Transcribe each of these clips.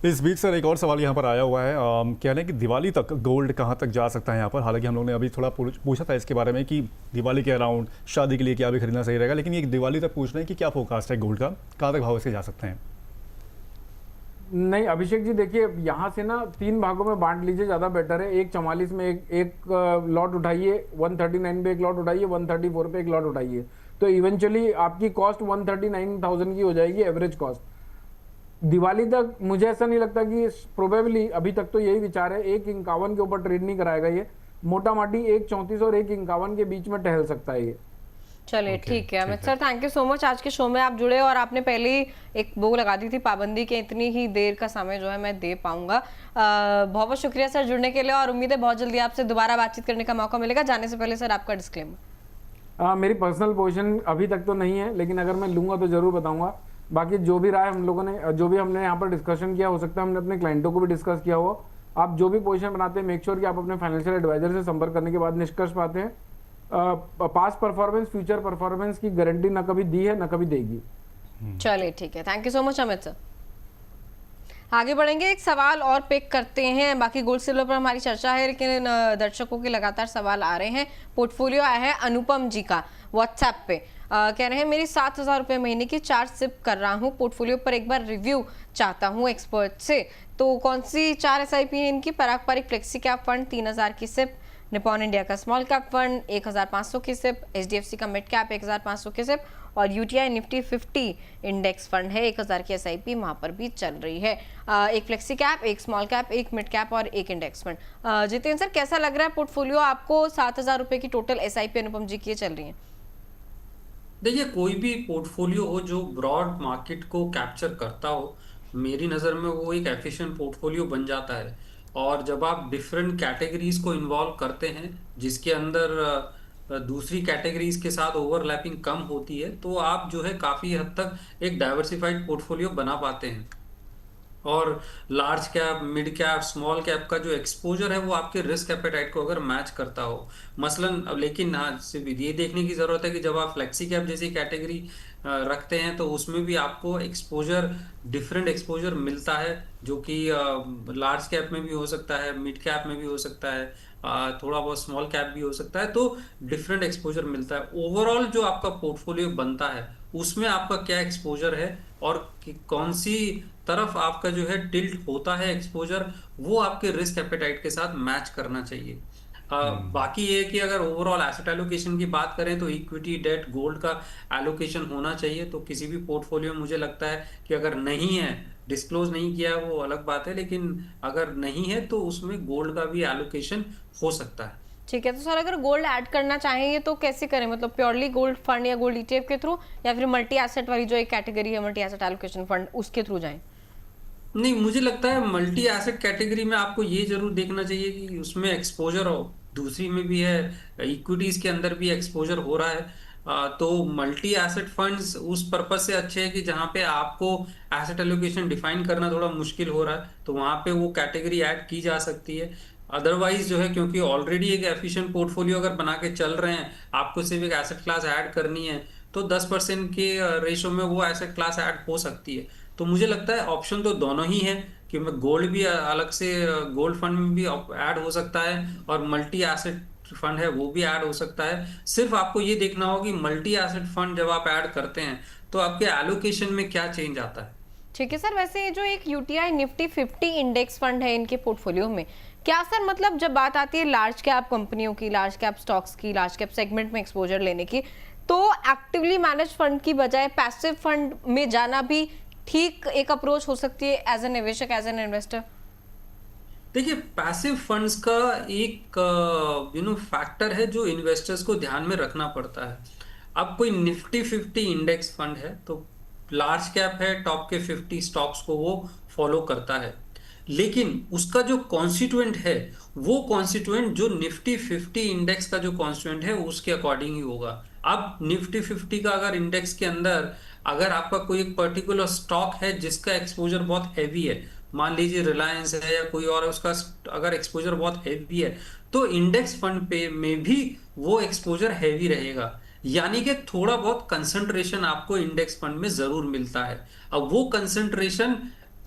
इस बीच सर एक और सवाल यहाँ पर आया हुआ है, कह रहे हैं कि दिवाली तक गोल्ड कहाँ तक जा सकता है यहाँ पर। हालांकि हम लोग ने अभी थोड़ा पूछा था इसके बारे में कि दिवाली के अराउंड शादी के लिए क्या भी खरीदना सही रहेगा, लेकिन ये दिवाली तक पूछ रहे हैं कि क्या फोरकास्ट है गोल्ड का, कहाँ तक भाव इसके जा सकते हैं। नहीं अभिषेक जी, देखिए यहाँ से ना 3 भागों में बांट लीजिए, ज़्यादा बेटर है। एक 44 में एक लॉट उठाइए, 139 पे एक लॉट उठाइए, 134 पे एक लॉट उठाइए, तो इवेंचुअली आपकी कॉस्ट 139,000 की हो जाएगी एवरेज कॉस्ट। दिवाली तक मुझे ऐसा नहीं लगता कि प्रोबेबली, अभी तक तो यही विचार है, 151 के ऊपर ट्रेड नहीं कराएगा ये, मोटा माटी 134 और 151 के बीच में टहल सकता है ये। चलिए ठीक है Amit sir, thank you so much. आज के शो में आप जुड़े और आपने पहले ही एक वो लगा दी थी पाबंदी के इतनी ही देर का समय जो है मैं दे पाऊंगा। बहुत बहुत शुक्रिया सर जुड़ने के लिए, और उम्मीद है बहुत जल्दी आपसे दोबारा बातचीत करने का मौका मिलेगा। जाने से पहले सर आपका डिस्क्लेमर। मेरी पर्सनल पोजीशन अभी तक तो नहीं है, लेकिन अगर मैं लूंगा तो जरूर बताऊंगा। बाकी जो भी राय हम लोगों ने, जो भी हमने यहाँ पर डिस्कशन किया, हो सकता है हमने अपने क्लाइंटों को भी डिस्कस किया हो। आप जो भी पोजीशन बनाते हैं, मेक श्योर कि आप अपने फाइनेंशियल एडवाइजर से संपर्क करने के बाद निष्कर्ष पाते हैं। पास्ट परफॉर्मेंस फ्यूचर परफॉर्मेंस की गारंटी ना कभी दी है ना कभी देगी। चलिए ठीक है, thank you so much Amit sir. आगे बढ़ेंगे, एक सवाल और पिक करते हैं। बाकी गोल्ड सिल्वर पर हमारी चर्चा है, लेकिन दर्शकों के लगातार सवाल आ रहे हैं। पोर्टफोलियो आया है अनुपम जी का व्हाट्सएप पे, कह रहे हैं मेरी 7,000 रुपये महीने की 4 सिप कर रहा हूँ, पोर्टफोलियो पर एक बार रिव्यू चाहता हूँ एक्सपर्ट से। तो कौन सी 4 SIP है इनकी? पारंपरिक फ्लेक्सी कैप फंड 3,000 की सिप, निपॉन इंडिया का स्मॉल कैप फंड 1,500 की सिप, HDFC का मिड कैप 1,500 की सिप, और UTI निफ्टी 50 इंडेक्स फंड है 1,000 की SIP वहां पर भी चल रही है। एक फ्लेक्सी कैप, एक स्मॉल कैप, एक मिड कैप और एक इंडेक्स फंड। जितेंद्र सर, कैसा लग रहा है पोर्टफोलियो आपको? 7,000 रुपए की टोटल SIP अनुपम जी की चल रही है। देखिए, कोई भी पोर्टफोलियो हो जो ब्रॉड मार्केट को कैप्चर करता हो, मेरी नज़र में वो एक एफिशिएंट पोर्टफोलियो बन जाता है। और जब आप डिफरेंट कैटेगरीज को इन्वॉल्व करते हैं जिसके अंदर दूसरी कैटेगरीज के साथ ओवरलैपिंग कम होती है, तो आप जो है काफ़ी हद तक एक डाइवर्सिफाइड पोर्टफोलियो बना पाते हैं। और large cap, mid cap, small cap का जो एक्सपोजर है वो आपके रिस्क एपेटाइट को अगर मैच करता हो, मसलन। अब लेकिन हाँ, सिर्फ ये देखने की ज़रूरत है कि जब आप फ्लेक्सी कैप जैसी कैटेगरी रखते हैं तो उसमें भी आपको एक्सपोजर, डिफरेंट एक्सपोजर मिलता है, जो कि लार्ज कैप में भी हो सकता है, मिड कैप में भी हो सकता है, थोड़ा बहुत स्मॉल कैप भी हो सकता है। तो डिफरेंट एक्सपोजर मिलता है। ओवरऑल जो आपका पोर्टफोलियो बनता है उसमें आपका क्या एक्सपोजर है और कौन सी तरफ आपका जो है टिल्ट होता है एक्सपोजर, वो आपके रिस्क एपेटाइट के साथ मैच करना चाहिए। बाकी ये कि अगर ओवरऑल एसेट एलोकेशन की बात करें तो इक्विटी, डेट, गोल्ड का एलोकेशन होना चाहिए। तो किसी भी पोर्टफोलियो में मुझे लगता है कि अगर नहीं है, डिस्क्लोज नहीं किया वो अलग बात है, लेकिन अगर नहीं है तो उसमें गोल्ड का भी एलोकेशन हो सकता है। ठीक है, तो सर अगर गोल्ड ऐड करना चाहेंगे तो कैसे करें? मतलब प्योरली गोल्ड फंड या गोल्ड ETF के थ्रू, या फिर मल्टी एसेट वाली जो एक कैटेगरी है मल्टी एसेट एलोकेशन फंड, उसके थ्रू जाएं? नहीं, मुझे लगता है मल्टी एसेट कैटेगरी में आपको ये जरूर देखना चाहिए कि उसमें एक्सपोजर हो, दूसरी में भी है, इक्विटीज के अंदर भी एक्सपोजर हो रहा है। तो मल्टी एसेट फंड्स उस पर्पज से अच्छे हैं कि जहाँ पे आपको एसेट एलोकेशन डिफाइन करना थोड़ा मुश्किल हो रहा है, तो वहाँ पे वो कैटेगरी ऐड की जा सकती है। अदरवाइज जो है, क्योंकि ऑलरेडी एक एफिशिएंट पोर्टफोलियो अगर बना के चल रहे हैं, आपको सिर्फ एक एसेट क्लास ऐड करनी है, तो 10% के रेशो में वो एसेट क्लास ऐड हो सकती है। तो मुझे लगता है ऑप्शन तो दोनों ही है कि मैं गोल्ड भी अलग से, गोल्ड फंड में भी ऐड हो सकता है, और मल्टी एसेट फंड है वो भी ऐड हो सकता है। सिर्फ आपको ये देखना होगा कि मल्टी एसेट फंड जब आप ऐड करते हैं तो आपके एलोकेशन में क्या चेंज आता है। ठीक है सर, वैसे ये जो एक UTI निफ्टी 50 इंडेक्स फंड है इनके पोर्टफोलियो में, क्या सर मतलब जब बात आती है लार्ज कैप कंपनियों की, लार्ज कैप स्टॉक्स की, लार्ज कैप सेगमेंट में एक्सपोजर लेने की, तो एक्टिवली मैनेज फंड की बजाय पैसिव फंड में जाना भी ठीक एक अप्रोच हो सकती है एज एन निवेशक, एज एन इन्वेस्टर? देखिए, पैसिव फंड्स का एक फैक्टर है जो इन्वेस्टर्स को ध्यान में रखना पड़ता है। अब कोई निफ्टी 50 इंडेक्स फंड है तो लार्ज कैप है, टॉप के 50 स्टॉक्स को वो फॉलो करता है, लेकिन उसका जो कॉन्स्टिट्यूएंट है वो कॉन्स्टिट्यूएंट जो निफ्टी 50 इंडेक्स का जो कॉन्स्टिट्यूएंट है उसके अकॉर्डिंग ही होगा। अब निफ्टी 50 का अगर इंडेक्स के अंदर अगर आपका कोई एक पर्टिकुलर स्टॉक है जिसका एक्सपोजर बहुत हैवी है, मान लीजिए रिलायंस है या कोई और, उसका अगर एक्सपोजर बहुत हैवी है, तो इंडेक्स फंड पे में भी वो एक्सपोजर हैवी रहेगा। यानी कि थोड़ा बहुत कंसंट्रेशन आपको इंडेक्स फंड में जरूर मिलता है। अब वो कंसंट्रेशन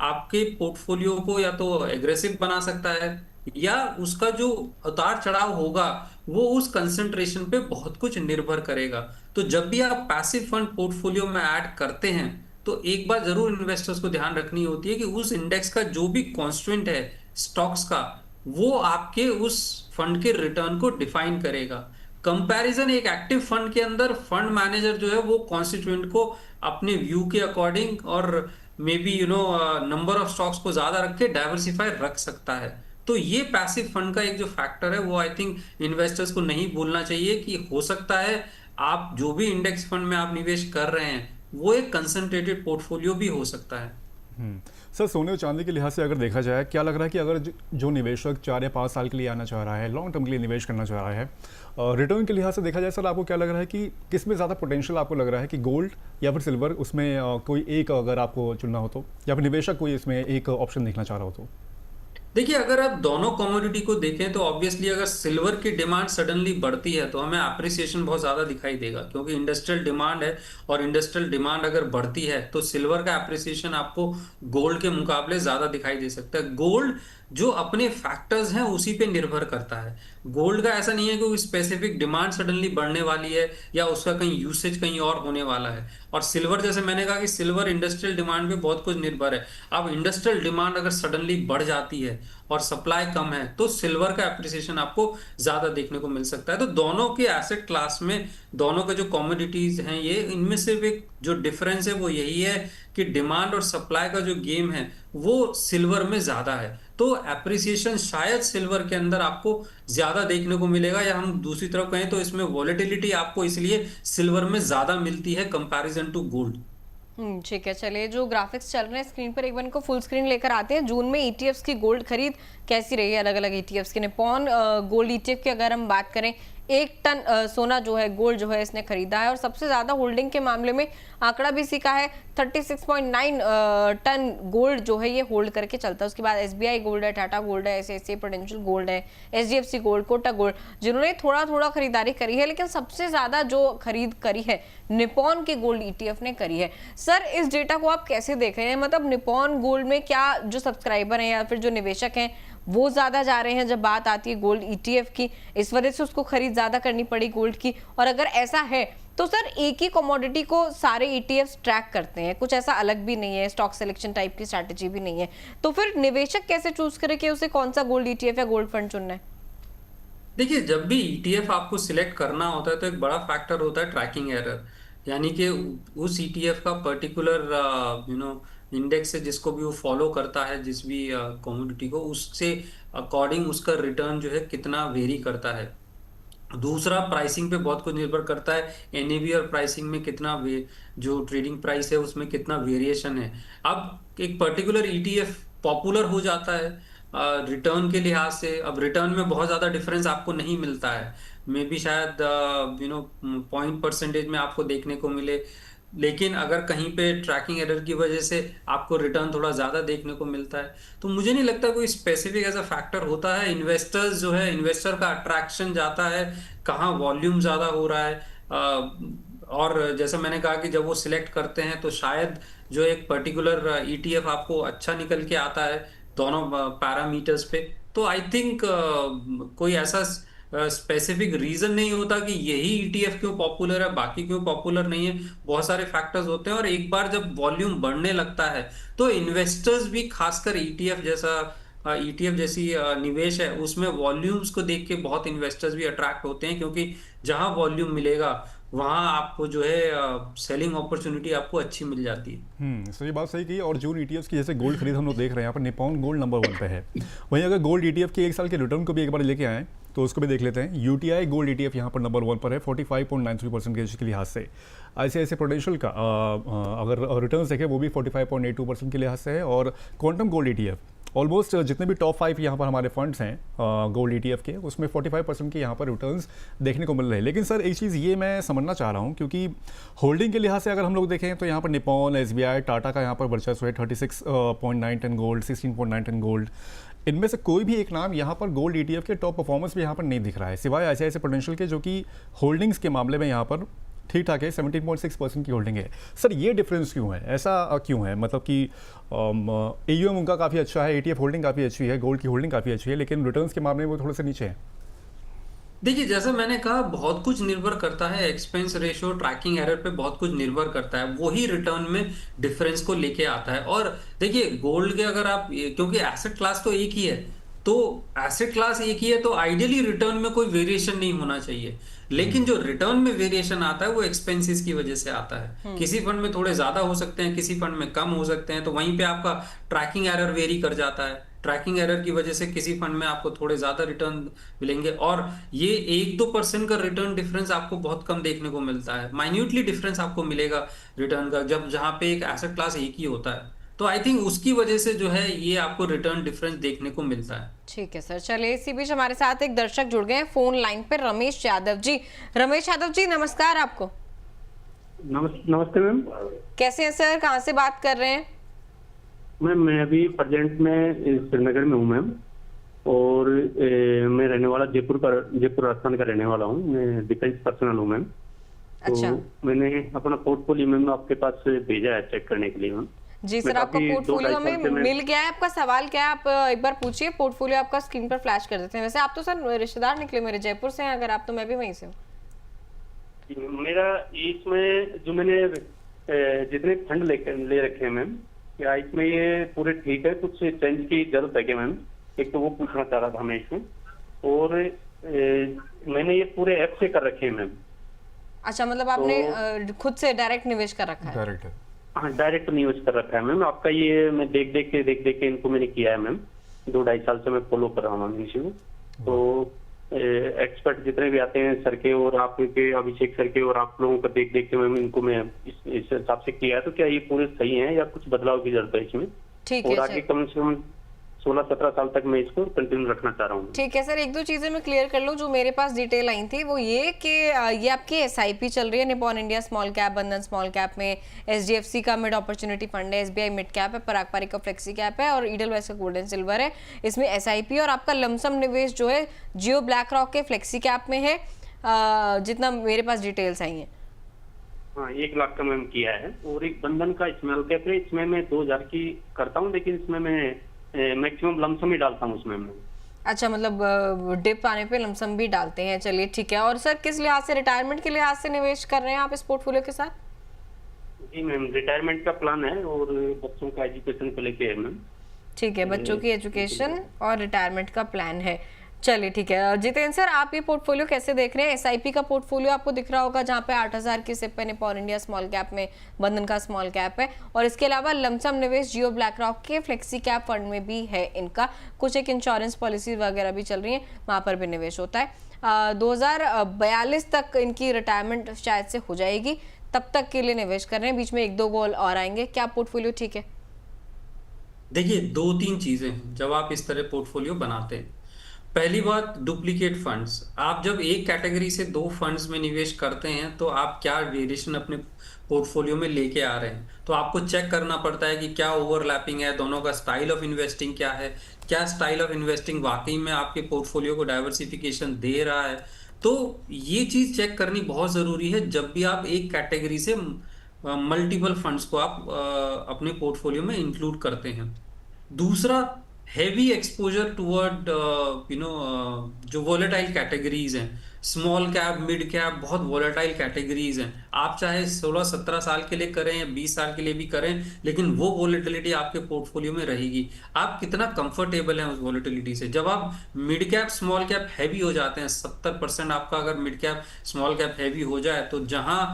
आपके पोर्टफोलियो को या तो एग्रेसिव बना सकता है, या उसका जो उतार चढ़ाव होगा वो उस कंसंट्रेशन पे बहुत कुछ निर्भर करेगा। तो जब भी आप पैसिव फंड पोर्टफोलियो में ऐड करते हैं तो एक बात जरूर इन्वेस्टर्स को ध्यान रखनी होती है कि उस इंडेक्स का जो भी कॉन्स्टिट्यूएंट है स्टॉक्स का, वो आपके उस फंड के रिटर्न को डिफाइन करेगा। कंपैरिजन एक एक्टिव फंड के अंदर फंड मैनेजर जो है वो कॉन्स्टिट्यूएंट को अपने व्यू के अकॉर्डिंग और may be number of stocks को ज्यादा रख के डाइवर्सिफाई रख सकता है। तो ये पैसिव फंड का एक जो फैक्टर है वो आई थिंक इन्वेस्टर्स को नहीं भूलना चाहिए कि हो सकता है आप जो भी इंडेक्स फंड में आप निवेश कर रहे हैं वो एक कंसंट्रेटेड पोर्टफोलियो भी हो सकता है। सर, सोने और चांदी के लिहाज से अगर देखा जाए, क्या लग रहा है कि अगर जो निवेशक 4 या 5 साल के लिए आना चाह रहा है, लॉन्ग टर्म के लिए निवेश करना चाह रहा है, रिटर्न के लिहाज से देखा जाए सर, आपको क्या लग रहा है कि किस में ज़्यादा पोटेंशियल आपको लग रहा है, कि गोल्ड या फिर सिल्वर, उसमें कोई एक अगर आपको चुनना हो तो, या फिर निवेशक कोई इसमें एक ऑप्शन देखना चाह रहा हो तो? देखिए, अगर आप दोनों कमोडिटी को देखें तो ऑब्वियसली अगर सिल्वर की डिमांड सडनली बढ़ती है तो हमें अप्रिसिएशन बहुत ज्यादा दिखाई देगा, क्योंकि इंडस्ट्रियल डिमांड है, और इंडस्ट्रियल डिमांड अगर बढ़ती है तो सिल्वर का अप्रिसिएशन आपको गोल्ड के मुकाबले ज्यादा दिखाई दे सकता है। गोल्ड जो अपने फैक्टर्स हैं उसी पे निर्भर करता है। गोल्ड का ऐसा नहीं है कि स्पेसिफिक डिमांड सडनली बढ़ने वाली है या उसका कहीं यूसेज कहीं और होने वाला है। और सिल्वर, जैसे मैंने कहा कि सिल्वर इंडस्ट्रियल डिमांड पे बहुत कुछ निर्भर है। अब इंडस्ट्रियल डिमांड अगर सडनली बढ़ जाती है और सप्लाई कम है तो सिल्वर का एप्रिसिएशन आपको ज्यादा देखने को मिल सकता है। तो दोनों के एसेट क्लास में, दोनों के जो कमोडिटीज हैं ये, इनमें सिर्फ एक जो डिफरेंस है वो यही है कि डिमांड और सप्लाई का जो गेम है वो सिल्वर में ज्यादा है। तो एप्रिसिएशन शायद सिल्वर के अंदर आपको ज्यादा देखने को मिलेगा, या हम दूसरी तरफ कहें तो इसमें वॉलेटिलिटी आपको इसलिए सिल्वर में ज्यादा मिलती है कंपैरिजन टू गोल्ड। ठीक है, चलिए जो ग्राफिक्स चल रहे हैं स्क्रीन पर एक बार इनको फुल स्क्रीन लेकर आते हैं। जून में ईटीएफ्स की गोल्ड खरीद कैसी रही है? अलग अलग ईटीएफ्स की। निपॉन गोल्ड ईटीएफ की अगर हम बात करें, 1 टन सोना जो है, गोल्ड जो है इसने खरीदा है, और सबसे ज्यादा होल्डिंग के मामले में आंकड़ा भी इसी का है। 36.9 टन गोल्ड जो है ये होल्ड करके चलता है। उसके बाद एसबीआई गोल्ड है, टाटा गोल्ड है, ऐसे प्रूडेंशियल गोल्ड है, एचडीएफसी गोल्ड, कोटक गोल्ड, जिन्होंने थोड़ा थोड़ा खरीदारी करी है, लेकिन सबसे ज्यादा जो खरीद करी है निपॉन के गोल्ड ईटीएफ ने करी है। सर, इस डेटा को आप कैसे देख रहे हैं? मतलब निपॉन गोल्ड में क्या जो सब्सक्राइबर हैं या फिर जो निवेशक हैं वो ज्यादा जा रहे हैं जब बात आती है गोल्ड ईटीएफ की, इस वजह से उसको खरीद ज्यादा करनी पड़ी गोल्ड की? और अगर ऐसा है तो सर, एक ही कमोडिटी को सारे ईटीएफ्स ट्रैक करते हैं, कुछ ऐसा अलग भी नहीं है, स्टॉक सिलेक्शन टाइप की स्ट्रैटेजी भी नहीं है, तो फिर निवेशक कैसे चूज करे कि उसे कौन सा गोल्ड ईटीएफ या गोल्ड फंड चुनना है? देखिए, जब भी ईटीएफ आपको सिलेक्ट करना होता है तो एक बड़ा फैक्टर होता है ट्रैकिंग एरर, यानी कि उस ईटीएफ का पर्टिकुलर इंडेक्स से जिसको भी वो फॉलो करता है, जिस भी कमोडिटी को, उससे अकॉर्डिंग उसका रिटर्न जो है कितना वेरी करता है। दूसरा, प्राइसिंग पे बहुत कुछ निर्भर करता है, एनएवी और प्राइसिंग में कितना जो ट्रेडिंग प्राइस है उसमें कितना वेरिएशन है। अब एक पर्टिकुलर ईटीएफ पॉपुलर हो जाता है रिटर्न के लिहाज से, अब रिटर्न में बहुत ज़्यादा डिफरेंस आपको नहीं मिलता है, मे बी शायद पॉइंट परसेंटेज में आपको देखने को मिले, लेकिन अगर कहीं पे ट्रैकिंग एरर की वजह से आपको रिटर्न थोड़ा ज़्यादा देखने को मिलता है। तो मुझे नहीं लगता कोई स्पेसिफिक ऐसा फैक्टर होता है। इन्वेस्टर्स जो है, इन्वेस्टर का अट्रैक्शन जाता है कहाँ वॉल्यूम ज़्यादा हो रहा है, और जैसे मैंने कहा कि जब वो सिलेक्ट करते हैं तो शायद जो एक पर्टिकुलर ईटीएफ आपको अच्छा निकल के आता है दोनों पैरामीटर्स पे, तो आई थिंक कोई ऐसा स्पेसिफिक रीजन नहीं होता कि यही ईटीएफ क्यों पॉपुलर है, बाकी क्यों पॉपुलर नहीं है। बहुत सारे फैक्टर्स होते हैं, और एक बार जब वॉल्यूम बढ़ने लगता है तो इन्वेस्टर्स भी, खासकर ईटीएफ जैसी निवेश है उसमें वॉल्यूम्स को देख के बहुत इन्वेस्टर्स भी अट्रैक्ट होते हैं, क्योंकि जहां वॉल्यूम मिलेगा वहां आपको जो है सेलिंग अपॉर्चुनिटी आपको अच्छी मिल जाती है। सर, ये बात सही की। और जून ईटीएफ की जैसे गोल्ड खरीद हम लोग देख रहे हैं, यहाँ पर निपॉन गोल्ड नंबर 1 पे है। वहीं अगर गोल्ड ईटीएफ के 1 साल के रिटर्न को भी एक बार लेके आए तो उसको भी देख लेते हैं। यूटीआई गोल्ड ईटीएफ यहाँ पर नंबर 1 पर है 45.93% के लिहाज से। ICICI प्रूडेंशियल का अगर रिटर्न देखें वो भी 45.82% के लिहाज से है। और क्वांटम गोल्ड ईटीएफ, ऑलमोस्ट जितने भी टॉप 5 यहाँ पर हमारे फंड्स हैं गोल्ड ईटीएफ के, उसमें 45% के यहाँ पर रिटर्न्स देखने को मिल रहे हैं। लेकिन सर, एक चीज़ ये मैं समझना चाह रहा हूँ, क्योंकि होल्डिंग के लिहाज से अगर हम लोग देखें तो यहाँ पर निपॉन, एसबीआई, टाटा का यहाँ पर वर्चस्व है। 36.9 गोल्ड, 16.9 गोल्ड, इनमें से कोई भी एक नाम यहाँ पर गोल्ड ईटीएफ के टॉप परफॉर्मेंस भी यहाँ पर नहीं दिख रहा है, सिवाय ICICI प्रूडेंशियल के, जो कि होल्डिंग्स के मामले में यहाँ पर ठीक ठाक है, 17.6% की होल्डिंग है। सर ये डिफरेंस क्यों है, ऐसा क्यों है? मतलब कि AUM उनका काफ़ी अच्छा है, ETF होल्डिंग काफ़ी अच्छी है, गोल्ड की होल्डिंग काफ़ी अच्छी है, लेकिन रिटर्न्स के मामले में वो थोड़े से नीचे है। देखिए, जैसे मैंने कहा, बहुत कुछ निर्भर करता है, एक्सपेंस रेशियो, ट्रैकिंग एरर पे बहुत कुछ निर्भर करता है, वही रिटर्न में डिफरेंस को लेके आता है। और देखिए, गोल्ड के अगर आप, क्योंकि एसेट क्लास तो एक ही है, तो एसेट क्लास एक ही है, तो आइडियली रिटर्न में कोई वेरिएशन नहीं होना चाहिए। लेकिन जो रिटर्न में वेरिएशन आता है वो एक्सपेंसेस की वजह से आता है। किसी फंड में थोड़े ज्यादा हो सकते हैं, किसी फंड में कम हो सकते हैं, तो वहीं पे आपका ट्रैकिंग एरर वेरी कर जाता है। ट्रैकिंग एरर की वजह से किसी फंड में आपको थोड़े ज्यादा रिटर्न मिलेंगे, और ये 1-2% का रिटर्न डिफरेंस आपको बहुत कम देखने को मिलता है। माइन्यूटली डिफरेंस आपको मिलेगा रिटर्न का, जब जहां पे एक एसेट क्लास एक ही होता है। तो आई थिंक उसकी वजह से जो है ये आपको रिटर्न डिफरेंस देखने को मिलता है। ठीक है सर, चलिए इसी बीच हमारे साथ एक दर्शक जुड़ गए हैं फोन लाइन पे, रमेश यादव जी। रमेश यादव जी, नमस्कार आपको। नमस्ते मैम। कैसे हैं सर, कहाँ से बात कर रहे हैं? मैम मैं अभी प्रेजेंट में श्रीनगर में हूँ मैम, और मैं रहने वाला जयपुर राजस्थान का रहने वाला हूँ। मैं डिफेंस पर्सनल हूँ मैम। अच्छा। तो मैंने अपना पोर्टफोलियो मैम आपके पास भेजा है चेक करने के लिए मैम। जी सर, आपका पोर्टफोलियो हमें मिल गया है। आपका सवाल क्या है, आप एक बार पूछिए, पोर्टफोलियो आपका स्क्रीन पर फ्लैश कर देते हैं। वैसे आप तो सर रिश्तेदार निकले मेरे, जयपुर से हैं अगर आप, तो मैं भी वहीं से हूँ। मेरा इसमें जो मैंने जितने फंड ले रखे हैं मैम, क्या इसमें ये पूरे ठीक है? कुछ चेंज की जरूरत है क्या मैम? एक तो वो पूछना चाह रहा था मैं इसमें। और मैंने ये पूरे ऐप से कर रखे हैं मैम। अच्छा, मतलब आपने खुद से डायरेक्ट निवेश कर रखा है? डायरेक्ट है। हाँ, डायरेक्ट न्यूज कर रखा है मैम। आपका ये मैं देख देख के इनको मैंने किया है मैम। 2-2.5 साल से मैं फॉलो कर रहा हूँ इसी को। तो एक्सपर्ट जितने भी आते हैं सर के, और आपके अभिषेक सर के, और आप लोगों को देख देख के मैम इनको मैं इस हिसाब से किया है। तो क्या ये पूरे सही है या कुछ बदलाव की जरूरत है इसमें? ठीक और है आगे सर, कम से कम 16-17 साल तक मैं इसको कंटिन्यू रखना चाह रहा हूँ। ठीक है सर। एक दो चीजें मैं क्लियर कर लूँ जो मेरे पास डिटेल आई थी, वो ये कि ये आपकी SIP चल रही है, निपॉन इंडिया स्मॉल कैप, बंधन स्मॉल कैप में, SDFC का मिड अपॉर्चुनिटी फंड है, SBI मिड कैप है, पराग पारिक का फ्लेक्सी कैप है, और ईडलवाइस का गोल्ड एंड सिल्वर है। इसमें SIP और आपका लमसम निवेश जो है जियो ब्लैक रॉक के फ्लेक्सी कैप में है, जितना मेरे पास डिटेल्स आई हैं। हाँ, 1 लाख का मैम किया है। और एक बंधन का स्मॉल कैप है, इसमें मैं 2000 की करता हूँ, लेकिन इसमें मैं मैक्सिमम लमसम ही डालता हूँ उसमें मैं। अच्छा, मतलब डिप आने पे लमसम भी डालते हैं। चलिए ठीक है। और सर किस लिहाज से, रिटायरमेंट के लिहाज से निवेश कर रहे हैं आप इस पोर्टफोलियो के साथ? जी मैम, रिटायरमेंट का प्लान है और बच्चों का एजुकेशन को लेके है मैम। ठीक है, बच्चों की एजुकेशन और रिटायरमेंट का प्लान है। चलिए ठीक है। जितेंद्र सर, आप ये पोर्टफोलियो कैसे देख रहे हैं? SIP का पोर्टफोलियो आपको दिख रहा होगा जहाँ पे 8000 की सिप है, निपॉन इंडिया स्मॉल कैप में, बंधन का स्मॉल कैप है, और इसके अलावा लमसम निवेश जियो ब्लैक रॉक के फ्लेक्सी कैप फंड में भी है इनका। कुछ एक इंश्योरेंस पॉलिसी वगैरह भी चल रही है, वहाँ पर भी निवेश होता है। 2042 तक इनकी रिटायरमेंट शायद से हो जाएगी, तब तक के लिए निवेश कर रहे हैं। बीच में 1-2 गोल और आएंगे। क्या पोर्टफोलियो ठीक है? देखिए, 2-3 चीजें हैं जब आप इस तरह पोर्टफोलियो बनाते हैं। पहली बात, डुप्लीकेट फंड्स। आप जब एक कैटेगरी से 2 फंड्स में निवेश करते हैं तो आप क्या वेरिएशन अपने पोर्टफोलियो में लेके आ रहे हैं, तो आपको चेक करना पड़ता है कि क्या ओवरलैपिंग है, दोनों का स्टाइल ऑफ इन्वेस्टिंग क्या है, क्या स्टाइल ऑफ इन्वेस्टिंग वाकई में आपके पोर्टफोलियो को डाइवर्सिफिकेशन दे रहा है। तो ये चीज चेक करनी बहुत जरूरी है जब भी आप एक कैटेगरी से मल्टीपल फंड्स को आप अपने पोर्टफोलियो में इंक्लूड करते हैं। दूसरा, हैवी एक्सपोजर टुवर्ड जो वोलेटाइल कैटेगरीज हैं, स्मॉल कैप, मिड कैप, बहुत वोलेटाइल कैटेगरीज हैं। आप चाहे 16-17 साल के लिए करें या 20 साल के लिए भी करें, लेकिन वो वोलेटिलिटी आपके पोर्टफोलियो में रहेगी। आप कितना कंफर्टेबल हैं उस वोलेटिलिटी से। जब आप mid cap small cap heavy हो जाते हैं, 70% आपका अगर mid cap small cap heavy हो जाए, तो जहां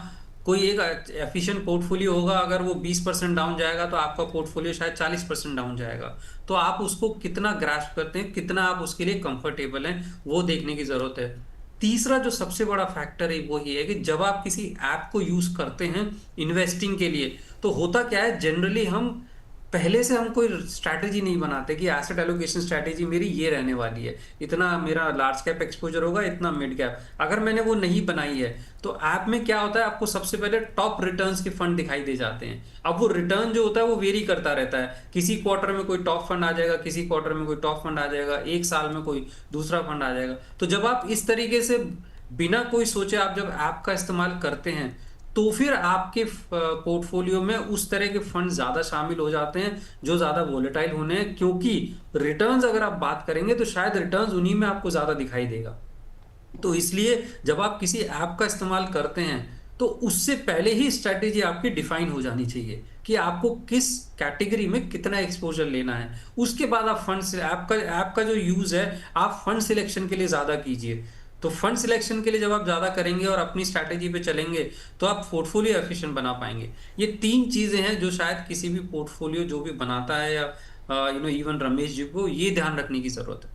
कोई एक एफिशिएंट पोर्टफोलियो होगा, अगर वो 20% डाउन जाएगा तो आपका पोर्टफोलियो शायद 40% डाउन जाएगा। तो आप उसको कितना ग्रास्प करते हैं, कितना आप उसके लिए कंफर्टेबल हैं, वो देखने की जरूरत है। तीसरा जो सबसे बड़ा फैक्टर है वो ये है कि जब आप किसी ऐप को यूज करते हैं इन्वेस्टिंग के लिए, तो होता क्या है, जनरली हम पहले से हम कोई स्ट्रैटेजी नहीं बनाते कि एसेट एलोकेशन स्ट्रैटेजी मेरी ये रहने वाली है, इतना मेरा लार्ज कैप एक्सपोजर होगा, इतना मिड कैप। अगर मैंने वो नहीं बनाई है तो ऐप में क्या होता है, आपको सबसे पहले टॉप रिटर्न्स के फंड दिखाई दे जाते हैं। अब वो रिटर्न जो होता है वो वेरी करता रहता है, किसी क्वार्टर में कोई टॉप फंड आ जाएगा, किसी क्वार्टर में कोई टॉप फंड आ जाएगा, एक साल में कोई दूसरा फंड आ जाएगा। तो जब आप इस तरीके से बिना कोई सोचे आप जब ऐप का इस्तेमाल करते हैं, तो फिर आपके पोर्टफोलियो में उस तरह के फंड ज्यादा शामिल हो जाते हैं जो ज्यादा वोलेटाइल होने हैं, क्योंकि रिटर्न्स अगर आप बात करेंगे तो शायद रिटर्न्स उन्हीं में आपको ज्यादा दिखाई देगा। तो इसलिए जब आप किसी ऐप का इस्तेमाल करते हैं तो उससे पहले ही स्ट्रैटेजी आपकी डिफाइन हो जानी चाहिए कि आपको किस कैटेगरी में कितना एक्सपोजर लेना है। उसके बाद आप फंड ऐप का जो यूज है आप फंड सिलेक्शन के लिए ज्यादा कीजिए। तो फंड सिलेक्शन के लिए जब आप ज्यादा करेंगे और अपनी स्ट्रैटेजी पे चलेंगे तो आप पोर्टफोलियो एफिशिएंट बना पाएंगे। ये 3 चीजें हैं जो शायद किसी भी पोर्टफोलियो जो भी बनाता है या इवन रमेश जी को ये ध्यान रखने की जरूरत है।